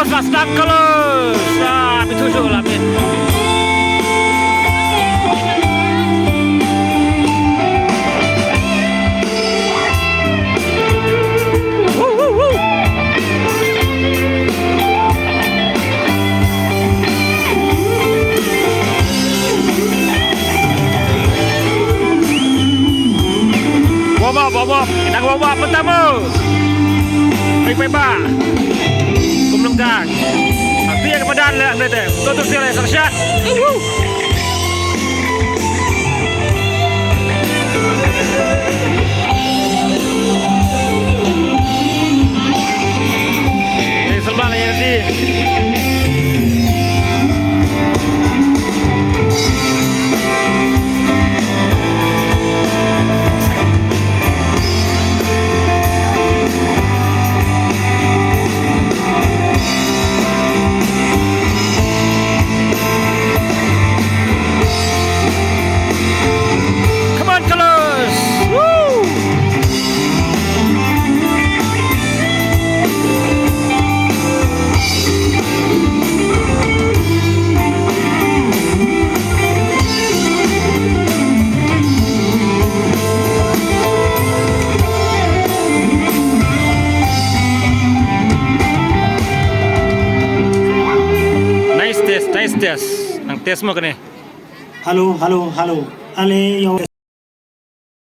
Fast Dark Colors. Amin tujuh lah Amin. Bobok, kita bobok pertama. Baik-baik ba. Kumlenggang. Hati yang kepadaan lah mereka. Tutup sila Sarsyad. Ini selman lah yang nanti. Nice test. Ang test mo kani. Halo. Ale yung